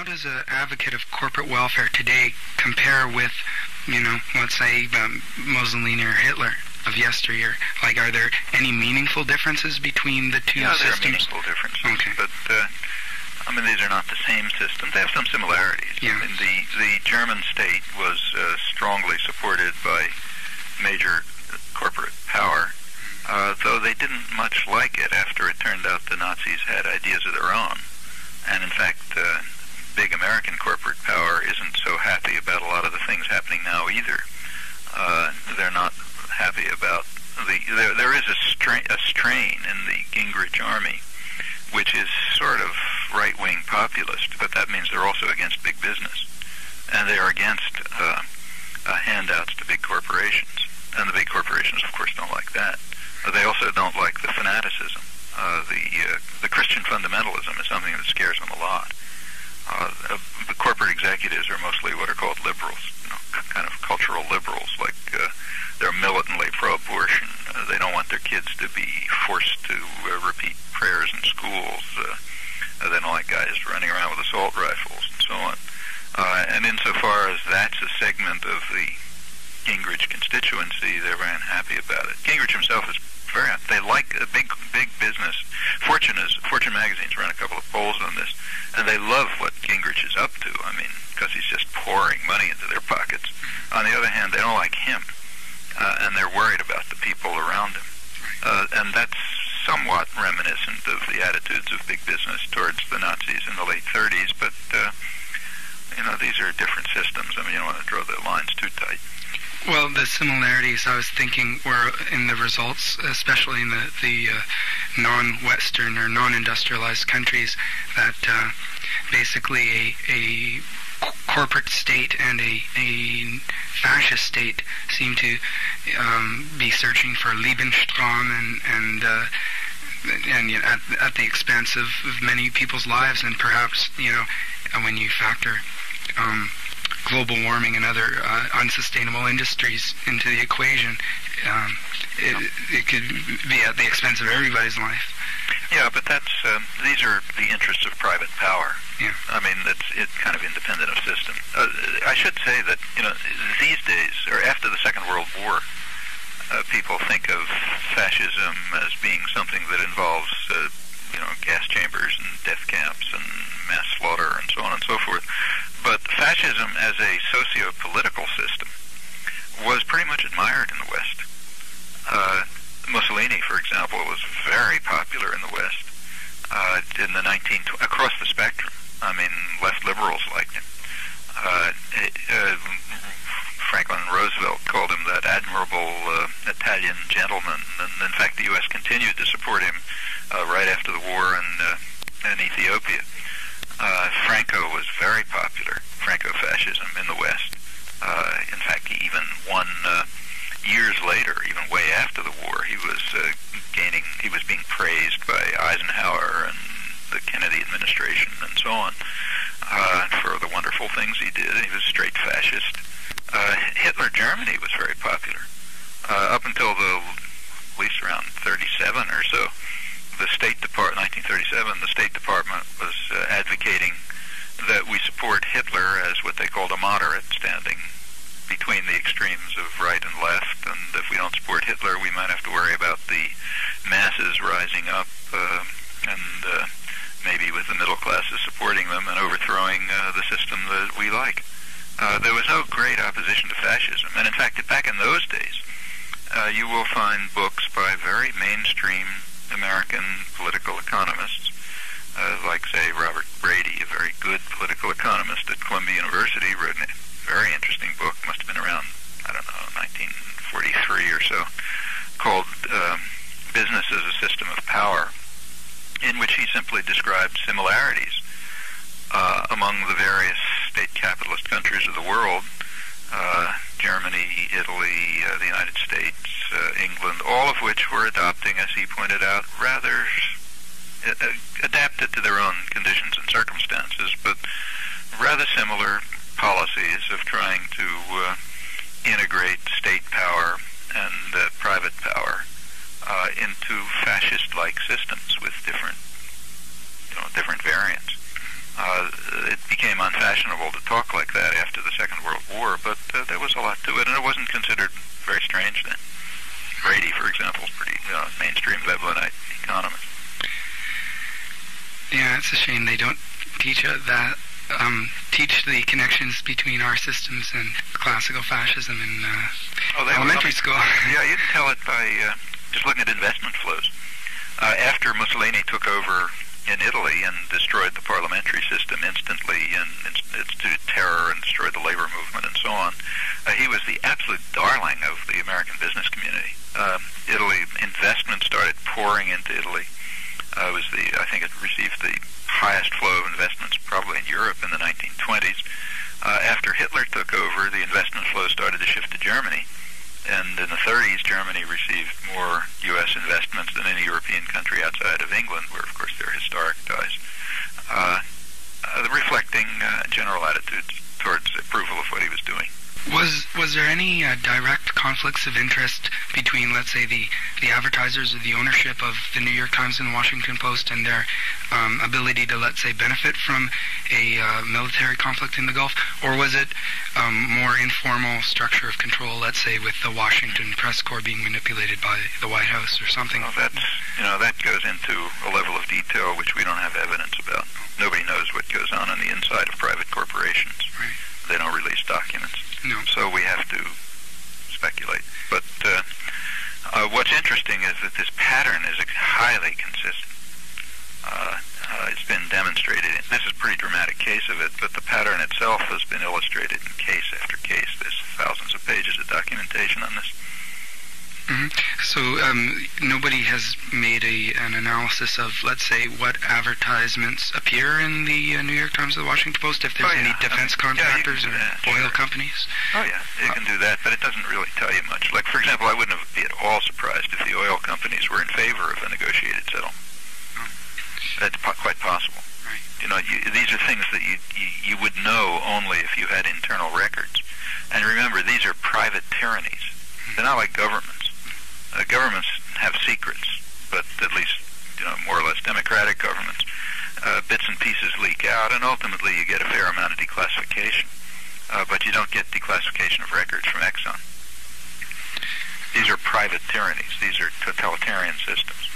does an advocate of corporate welfare today compare with, let's say, Mussolini or Hitler of yesteryear? Like, are there any meaningful differences between the two systems? Yeah, there are meaningful differences. Okay. But, these are not the same systems. They have some similarities. Yeah. The German state was strongly supported by major corporate power, though they didn't much like it after it turned out the Nazis had ideas of their own. And in fact, big American corporate power isn't so happy about a lot of the things happening now either. They're not happy about there is a strain in the Gingrich army, which is sort of right-wing populist, but that means they're also against big business. And they are against handouts to big corporations. And the big corporations, of course, don't like that. They also don't like the fanaticism. The Christian fundamentalism is something that scares them a lot. The corporate executives are mostly what are called liberals, kind of cultural liberals, like they're militantly pro-abortion. They don't want their kids to be forced to repeat prayers in schools. They don't like guys running around with assault rifles and so on. And insofar as that's a segment of the Gingrich constituency, they're very unhappy about it. Gingrich himself is they like a big business. Fortune magazine's run a couple of polls on this, and they love what Gingrich is up to. Because he's just pouring money into their pockets. On the other hand, they don't like him, and they're worried about the people around him. And that's somewhat reminiscent of the attitudes of big business towards the Nazis in the late 30s, but these are different systems. You don't want to draw the lines too tight. Well, the similarities I was thinking were in the results, especially in the non-Western or non-industrialized countries, that basically a corporate state and a fascist state seem to be searching for Lebensraum and at the expense of many people's lives, and perhaps when you factor global warming and other unsustainable industries into the equation, it could be at the expense of everybody's life. Yeah, but these are the interests of private power. Yeah. It's kind of independent of system. I should say that these days, or after the Second World War, people think of fascism as being something that involves gas chambers and death camps and mass slaughter and so on and so forth. But fascism as a socio-political system was pretty much admired in the West. Mussolini, for example, was very popular in the West in the across the spectrum. Left liberals liked him. Franklin Roosevelt called him that admirable Italian gentleman, and in fact the U.S. continued to support him right after the war in Ethiopia. Franco was very popular, Franco-fascism in the West. In fact, he even won years later, even way after the war. He was being praised by Eisenhower and the Kennedy administration and so on for the wonderful things he did. He was a straight fascist. Hitler Germany was very popular up until at least around 37 or so. The State Department, 1937, the State Department was advocating that we support Hitler as what they called a moderate, standing between the extremes of right and left, and if we don't support Hitler, we might have to worry about the masses rising up, and maybe with the middle classes supporting them and overthrowing the system that we like. There was no great opposition to fascism, and in fact, back in those days, you will find books by very mainstream American political economists, like, say, Robert Brady, a very good political economist at Columbia University, wrote a very interesting book, must have been around, 1943 or so, called Business as a System of Power, in which he simply described similarities among the various state capitalist countries of the world, Germany, Italy, the United States, England, all of which were adopting, as he pointed out, rather adapted to their own conditions and circumstances, but rather similar policies of trying to integrate state power and private power into fascist-like systems with different variants. It became unfashionable to talk like that after the Second World War, but there was a lot to it, and it wasn't considered very strange then. Brady, for example, is pretty mainstream Veblenite economist. Yeah, it's a shame they don't teach that. Teach the connections between our systems and classical fascism in elementary school. Yeah, you can tell it by just looking at investment flows. After Mussolini took over in Italy and destroyed the parliamentary system instantly and instituted terror and destroyed the labor movement and so on, he was the absolute darling of the American business community. Italy, investment started pouring into Italy. I think it received the highest flow of investments probably in Europe in the 1920s. After Hitler took over, the investment flow started to shift to Germany. And in the 30s, Germany received more U.S. investments than any European country outside of England, where, of course, there are historic ties, reflecting general attitudes towards approval of what he was doing. Was there any direct conflicts of interest between, let's say, the advertisers or the ownership of the New York Times and the Washington Post and their ability to, let's say, benefit from a military conflict in the Gulf? Or was it more informal structure of control, let's say, with the Washington press corps being manipulated by the White House or something? Well, that goes into a level of detail which we don't have evidence about. Nobody knows what goes on the inside of private corporations. Right. They don't release documents. No. So we have to speculate. But what's interesting is that this pattern is highly consistent. It's been demonstrated. This is a pretty dramatic case of it, but the pattern itself has been illustrated in case after case. There's thousands of pages of documentation on this. Mm-hmm. So nobody has made an analysis of, let's say, what advertisements appear in the New York Times or the Washington Post, if there's any defense contractors or oil companies? Oh, yeah, you can do that, but it doesn't really tell you much. Like, for example, I wouldn't be at all surprised if the oil companies were in favor of a negotiated settlement. Oh. That's quite possible. Right. These are things that you would know only if you had internal records. And remember, these are private tyrannies. They're not like governments. Governments have secrets, but at least, more or less democratic governments, bits and pieces leak out, and ultimately you get a fair amount of declassification. But you don't get declassification of records from Exxon. These are private tyrannies. These are totalitarian systems.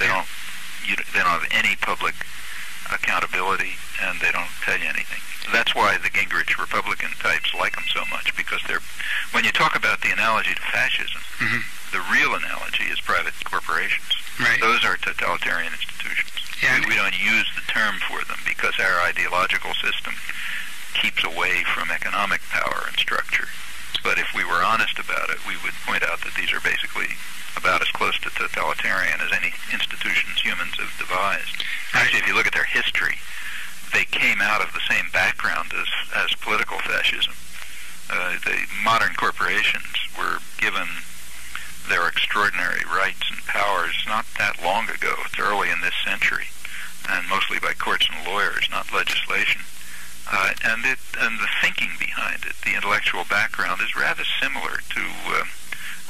They don't have any public accountability, and they don't tell you anything. That's why the Gingrich Republican types like them so much, because when you talk about the analogy to fascism, mm-hmm. the real analogy is private corporations. Right. Those are totalitarian institutions. Yeah. We don't use the term for them because our ideological system keeps away from economic power and structure. But if we were honest about it, we would point out that these are basically about as close to totalitarian as any institutions humans have devised. Right. Actually, if you look at their history, they came out of the same background as political fascism. The modern corporations were given their extraordinary rights and powers not that long ago. It's early in this century, and mostly by courts and lawyers, not legislation. And the thinking behind it, the intellectual background, is rather similar to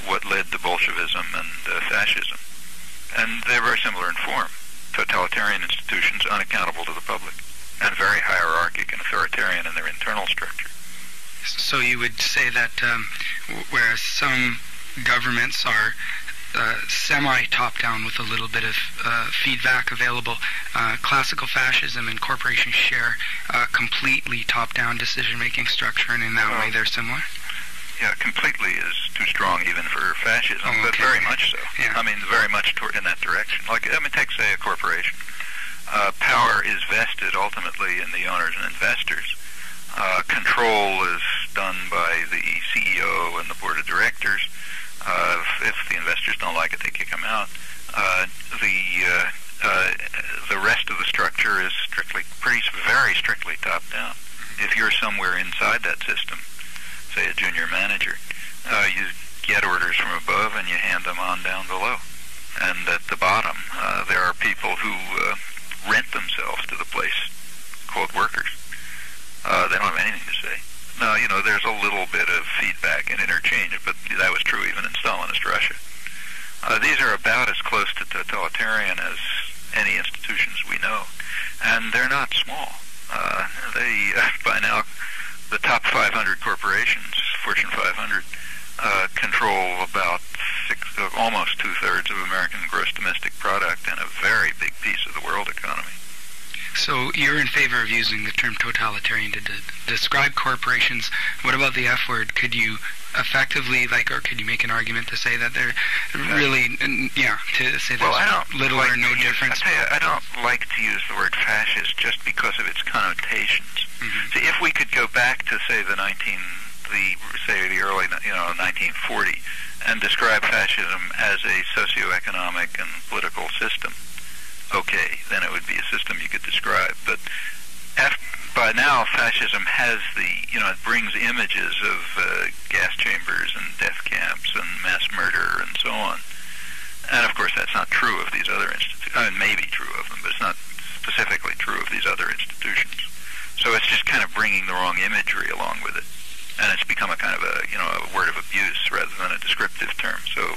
what led to Bolshevism and fascism. And they're very similar in form. Totalitarian institutions unaccountable to the public, and very hierarchic and authoritarian in their internal structure. So you would say that whereas some governments are semi-top-down with a little bit of feedback available, classical fascism and corporations share a completely top-down decision-making structure, and in that way they're similar? Yeah, completely is too strong even for fascism, but very much so. Yeah. I mean, very much in that direction. Take, say, a corporation. Power is vested ultimately in the owners and investors. Control is done by the CEO and the board of directors. If the investors don't like it, they kick them out. The rest of the structure is very strictly top-down. If you're somewhere inside that system, say a junior manager, you get orders from above and you hand them on down below. And at the bottom, there are people who rent themselves to the place called workers. They don't have anything to say. Now, there's a little bit of feedback and interchange, but that was true even in Stalinist Russia. These are about as close to totalitarian as any institutions we know, and they're not small. By now, the top 500 corporations, Fortune 500, control about almost two-thirds of American gross domestic product and a very big piece of the world economy. So you're in favor of using the term totalitarian to describe corporations. What about the F word? Could you effectively, or could you make an argument to say that they're really, to say there's little or no difference? I don't like to use the word fascist just because of its connotations. Mm-hmm. See, if we could go back to, say, the early 1940 and describe fascism as a socioeconomic and political system, okay, then it would be a system you could describe. But by now, fascism has it brings images of gas chambers and death camps and mass murder and so on. And of course, that's not true of these other institutions. I mean, maybe true of them, but it's not specifically true of these other institutions. So it's just kind of bringing the wrong imagery along with it. And it's become a kind of a word of abuse rather than a descriptive term. So